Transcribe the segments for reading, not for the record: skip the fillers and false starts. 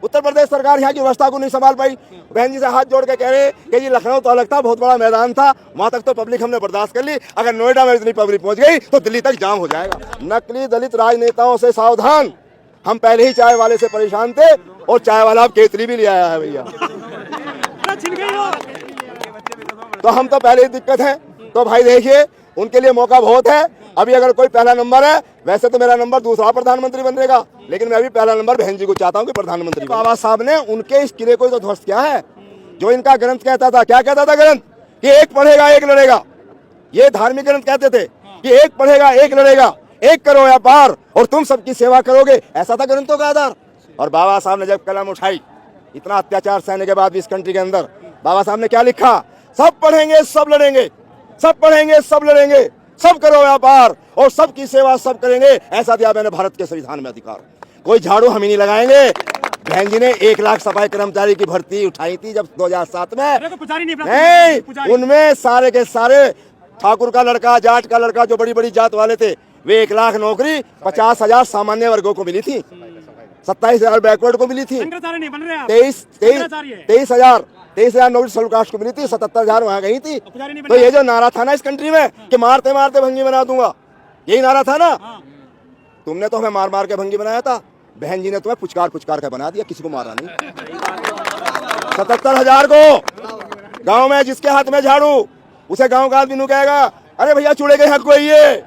उत्तर प्रदेश सरकार यहाँ की व्यवस्था को नहीं संभाल पाई। बहन जी से हाथ जोड़ के कह रहे कि जी लखनऊ तो अलग था, बहुत बड़ा मैदान था, वहां तक तो पब्लिक हमने बर्दाश्त कर ली, अगर नोएडा में इतनी पब्लिक पहुंच गई तो दिल्ली तक जाम हो जाएगा। नकली दलित राजनेताओं से सावधान, हम पहले ही चाय वाले से परेशान थे और चाय वाला अब केतली भी ले आया है भैया। तो हम तो पहले ही दिक्कत है। तो भाई देखिए, उनके लिए मौका बहुत है। अभी अगर कोई पहला नंबर है, वैसे तो मेरा नंबर दूसरा प्रधानमंत्री बनेगा, लेकिन मैं अभी पहला नंबर बहन जी को चाहता हूँ कि प्रधानमंत्री। बाबा साहब ने उनके इस किले को तो ध्वस्त किया है। जो इनका ग्रंथ कहता था, क्या कहता था ग्रंथ, कि एक पढ़ेगा एक लड़ेगा। ये धार्मिक ग्रंथ कहते थे कि एक पढ़ेगा एक लड़ेगा, एक करो व्यापार और तुम सबकी सेवा करोगे, ऐसा था ग्रंथों का आधार। और बाबा साहब ने जब कलम उठाई, इतना अत्याचार सहने के बाद भी इस कंट्री के अंदर, बाबा साहब ने क्या लिखा, सब पढ़ेंगे सब लड़ेंगे, सब पढ़ेंगे सब लड़ेंगे, सब करो व्यापार और सबकी सेवा सब करेंगे, ऐसा दिया मैंने भारत के संविधान में अधिकार। कोई झाड़ू हम ही नहीं लगाएंगे। बहन जी ने 1 लाख सफाई कर्मचारी की भर्ती उठाई थी जब 2007 में, नहीं उनमें सारे के सारे ठाकुर का लड़का, जाट का लड़का, जो बड़ी बड़ी जात वाले थे, वे 1 लाख नौकरी 50,000 सामान्य वर्गों को मिली थी, 27,000 बैकवर्ड को मिली थी, 23,000 नौकरी शेड्यूल कास्ट को मिली थी, 77,000 वहाँ गई थी। तो ये जो नारा था ना इस कंट्री में कि मारते मारते भंगी बना दूंगा, यही नारा था ना। तुमने तो हमें मार मार के भंगी बनाया था, बहन जी ने तुम्हें पुचकार पुचकार के बना दिया, किसी को मारा नहीं। 77,000 को गांव में जिसके हाथ में झाड़ू, उसे गांव का आदमी कहेगा, अरे भैया चूड़े के हक को ये।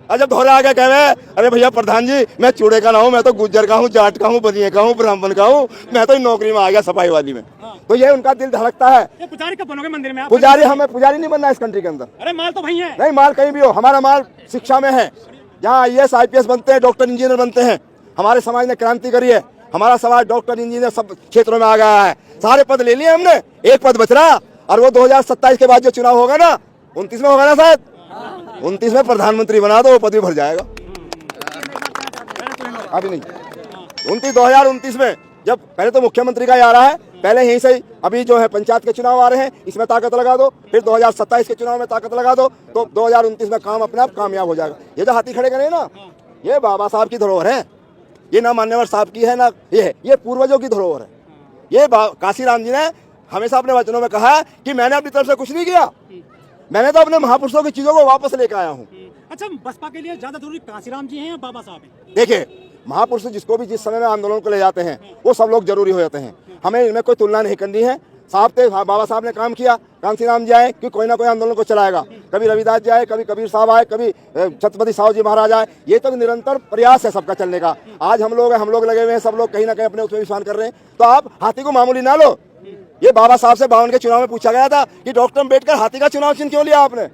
जब धोरा आके कह रहे, अरे भैया प्रधान जी मैं चूड़े का ना हूँ, मैं तो गुज्जर का हूँ, जाट का हूँ, बनिए का हूँ, ब्राह्मण का हूँ, मैं तो नौकरी में आ गया सफाई वाली में। तो ये उनका दिल धड़कता है। पुजारी कब बनोगे मंदिर में? पुजारी, हमें पुजारी नहीं बनना इस कंट्री के अंदर। अरे माल तो वही है। नहीं, माल कहीं भी हो, हमारा माल शिक्षा में है। जहाँ IAS IPS बनते हैं, डॉक्टर इंजीनियर बनते हैं। हमारे समाज ने क्रांति करी है, हमारा समाज डॉक्टर इंजीनियर सब क्षेत्रों में आ गया है। सारे पद ले लिए हमने, एक पद बच रहा, और वो 2027 के बाद जो चुनाव होगा ना, 29 में होगा ना शायद, 29 में प्रधानमंत्री बना दो, वो पद भी भर जाएगा। अभी नहीं, 2029 में, जब पहले तो मुख्यमंत्री का ही आ रहा है, पहले यहीं से, अभी जो है पंचायत के चुनाव आ रहे हैं, इसमें ताकत लगा दो, फिर 2027 के चुनाव में ताकत लगा दो, तो 2029 में काम अपने आप कामयाब हो जाएगा। ये जो हाथी खड़े करे ना, ये बाबा साहब की धरोहर है, ये ना मान्यवर साहब की है, ना ये है, ये पूर्वजों की धरोहर है। ये काशीराम जी ने हमेशा अपने वचनों में कहा कि मैंने अपनी तरफ से कुछ नहीं किया, मैंने तो अपने महापुरुषों की चीजों को वापस लेकर आया हूँ। अच्छा, बसपा के लिए ज्यादा जरूरी काशीराम जी हैं या बाबा साहब हैं? देखिए, महापुरुष जिसको भी जिस समय में आंदोलन को ले जाते हैं, वो सब लोग जरूरी हो जाते हैं, हमें इनमें कोई तुलना नहीं करनी है। साहब थे, बाबा साहब ने काम किया, कांसीराम जी आए कि कोई ना कोई आंदोलन को चलाएगा, कभी रविदास जी आए, कभी कबीर साहब आए, कभी छत्रपति साहू जी महाराज आए, ये तो निरंतर प्रयास है सबका चलने का। आज हम लोग लगे हुए हैं, सब लोग कहीं ना कहीं अपने उसमें विश्वास कर रहे हैं। तो आप हाथी को मामूली ना लो। ये बाबा साहब से 52 के चुनाव में पूछा गया था कि डॉक्टर अम्बेडकर हाथी का चुनाव चिन्ह क्यों लिया आपने,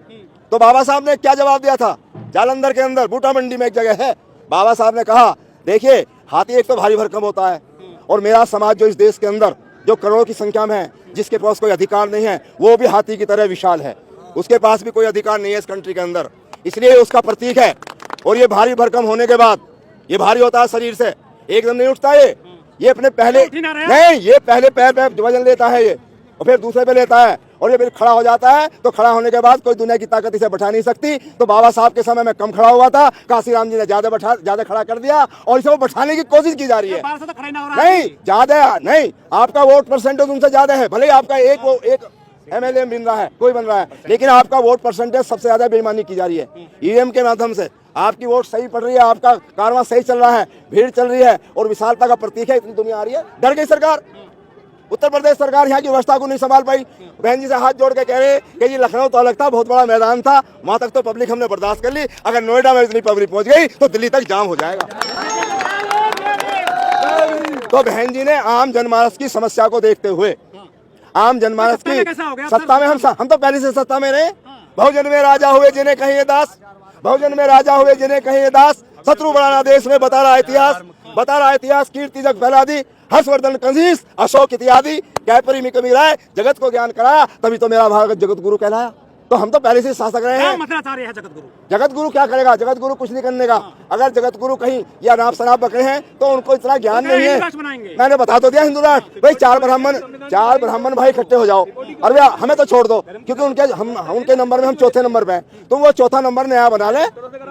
तो बाबा साहब ने क्या जवाब दिया था? जालंधर के अंदर बूटा मंडी में एक जगह है, बाबा साहब ने कहा, देखिए हाथी एक तो भारी भरकम होता है, और मेरा समाज जो इस देश के अंदर जो करोड़ों की संख्या में है, जिसके पास कोई अधिकार नहीं है, वो भी हाथी की तरह विशाल है, उसके पास भी कोई अधिकार नहीं है इस कंट्री के अंदर, इसलिए उसका प्रतीक है। और ये भारी भरकम होने के बाद, ये भारी होता है शरीर से, एकदम नहीं उठता ये अपने पहले नहीं, ये पहले पैर पे वजन लेता है ये, और फिर दूसरे पे लेता है, और ये फिर खड़ा हो जाता है। तो खड़ा होने के बाद कोई दुनिया की ताकत इसे बैठा नहीं सकती। तो बाबा साहब के समय में कम खड़ा हुआ था, काशीराम जी ने ज्यादा खड़ा कर दिया, और इसे वो बैठाने की कोशिश की जा रही है। नहीं, ज्यादा नहीं, आपका वोट परसेंटेज उनसे ज्यादा है, भले ही आपका एक MLA बन रहा है, कोई बन रहा है, लेकिन आपका वोट परसेंटेज सबसे ज्यादा बेईमानी की जा रही है। EVM के माध्यम से आपकी वोट सही पड़ रही है, आपका कारवां सही चल रहा है, भीड़ चल रही है, और विशालता का प्रतीक है, इतनी दुनिया आ रही है। डर गई सरकार, उत्तर प्रदेश सरकार यहाँ की व्यवस्था को नहीं संभाल पाई। बहन जी से हाथ जोड़ के कह रहे कि जी लखनऊ तो अलग था, बहुत बड़ा मैदान था, वहां तक तो पब्लिक हमने बर्दाश्त कर ली, अगर नोएडा में इतनी पब्लिक पहुंच गई तो दिल्ली तक जाम हो जाएगा। तो बहन जी ने आम जनमानस की समस्या को देखते हुए, आम जनमानस की सत्ता में, हम तो पहले से सत्ता में रहे। बहुजन में राजा हुए जिन्हें कहे दास, बहुजन में राजा हुए जिन्हें कहे दास, शत्रु बढ़ाना देश में बता रहा इतिहास, कीर्ति जग फैला दी, हर्षवर्धन कंजीस अशोक इत्यादि, कैपरी में कमी राय, जगत को ज्ञान कराया, तभी तो मेरा भारत जगत गुरु कहलाया। तो हम तो पहले से शासक रहे हैं। जगत गुरु क्या करेगा? जगत गुरु कुछ नहीं करने का। अगर जगत गुरु कहीं या नाप शनाप बकरे हैं तो उनको इतना ज्ञान नहीं है। मैंने बता तो दिया हिंदू राष्ट्र, भाई चार ब्राह्मण भाई इकट्ठे हो जाओ, और भैया हमें तो छोड़ दो, क्योंकि उनके नंबर में हम चौथे नंबर पे हैं, तुम वो चौथा नंबर नया बना ले,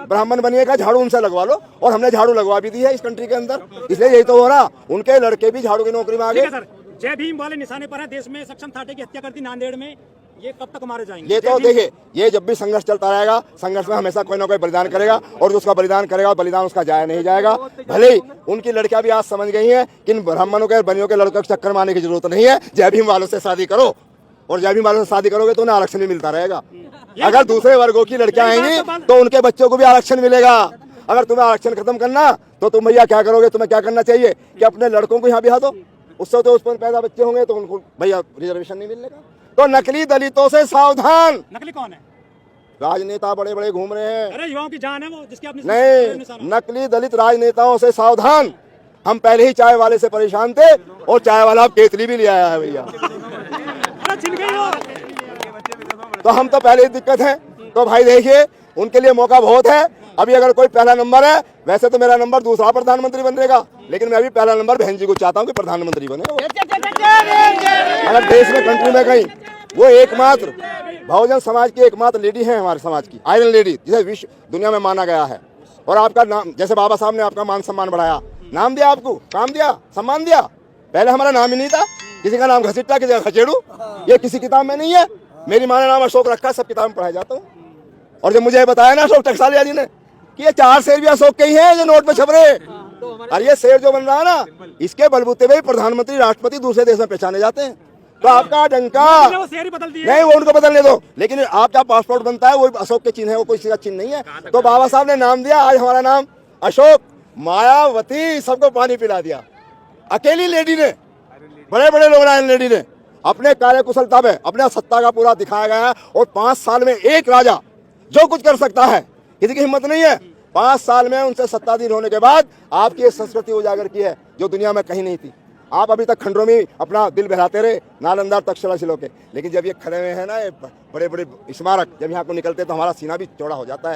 ब्राह्मण बनिएगा, झाड़ू उनसे लगवा लो, और हमने झाड़ू लगवा भी दी है इस कंट्री के अंदर। इसलिए यही तो हो रहा, उनके लड़के भी झाड़ू की नौकरी में आ ठीक गए। है सर, जय भीम वाले निशाने पर है देश में सक्षम ठाटे की हत्या कर दी नांदेड़ में, ये कब तक मारे जाएंगे? ये तो देखिए, ये जब भी संघर्ष चलता रहेगा, संघर्ष में हमेशा कोई ना कोई बलिदान करेगा, और जो उसका बलिदान करेगा बलिदान उसका जाया नहीं जाएगा। भले ही उनकी लड़कियां भी आज समझ गई हैं कि इन ब्राह्मणों के बनियों के लड़कों के चक्कर में आने की जरूरत नहीं है, जय भीम वालों से शादी करो, और जय भीम वालों से शादी करोगे तो उन्हें आरक्षण भी मिलता रहेगा। अगर दूसरे वर्गों की लड़कियां आएंगी तो उनके बच्चों को भी आरक्षण मिलेगा। अगर तुम्हें आरक्षण खत्म करना तो तुम भैया क्या करोगे? तुम्हें क्या करना चाहिए कि अपने लड़कों को यहाँ बिठा दो, उससे तो उस पर पैदा बच्चे होंगे तो उनको भैया रिजर्वेशन नहीं मिलने का। तो नकली दलितों से सावधान। नकली कौन है? राजनेता बड़े बड़े घूम रहे हैं। अरे युवाओं की जान है वो, जिसकी आपने नहीं, नकली दलित राजनेताओं से सावधान। हम पहले ही चाय वाले से परेशान थे, और चाय वाला अब केतली भी ले आया है भैया। अरे छिन गई वो। तो हम तो पहले ही दिक्कत है। तो भाई देखिए, उनके लिए मौका बहुत है। अभी अगर कोई पहला नंबर है, वैसे तो मेरा नंबर दूसरा प्रधानमंत्री बनेगा, लेकिन मैं अभी पहला नंबर बहन जी को चाहता हूँ कि प्रधानमंत्री बने। अगर देश में कंट्री में कहीं वो एकमात्र बहुजन समाज की एकमात्र लेडी है, हमारे समाज की आयरन लेडी, जिसे विश्व दुनिया में माना गया है। और आपका नाम, जैसे बाबा साहब ने आपका मान सम्मान बढ़ाया, नाम दिया, आपको काम दिया, सम्मान दिया। पहले हमारा नाम ही नहीं था, किसी का नाम घसीटा, किसी का खचेड़ू, ये किसी किताब में नहीं है। मेरी माँ ने नाम अशोक रखा, सब किताब में पढ़ाया जाता हूँ। और जब मुझे बताया ना अशोक टकसालिया जी ने कि ये 4 शेर भी अशोक के ही हैं जो नोट पे छप रहे, और ये शेर जो बन रहा है ना, इसके बलबूते पे प्रधानमंत्री राष्ट्रपति दूसरे देश में पहचाने जाते हैं। तो आपका डंका वो शेर ही बदल दिए। नहीं, वो उनको बदलने दो, लेकिन आपका पासपोर्ट बनता है वो अशोक के चिन्ह है, वो कोई सीधा चिन्ह नहीं है। तो बाबा साहब ने नाम दिया, आज हमारा नाम अशोक। मायावती सबको पानी पिला दिया, अकेली लेडी ने, बड़े बड़े लोग आयरन लेडी ने अपने कार्यकुशलता में अपने सत्ता का पूरा दिखाया गया है। और 5 साल में एक राजा जो कुछ कर सकता है, किसी की हिम्मत नहीं है। 5 साल में उनसे सत्ताधीन होने के बाद आपकी ये संस्कृति उजागर की है जो दुनिया में कहीं नहीं थी। आप अभी तक खंडरों में अपना दिल बहलाते रहे, नालंदा तक्षशिला शिला के, लेकिन जब ये खड़े हुए हैं ना ये बड़े बड़े स्मारक, जब यहाँ को निकलते तो हमारा सीना भी चौड़ा हो जाता है।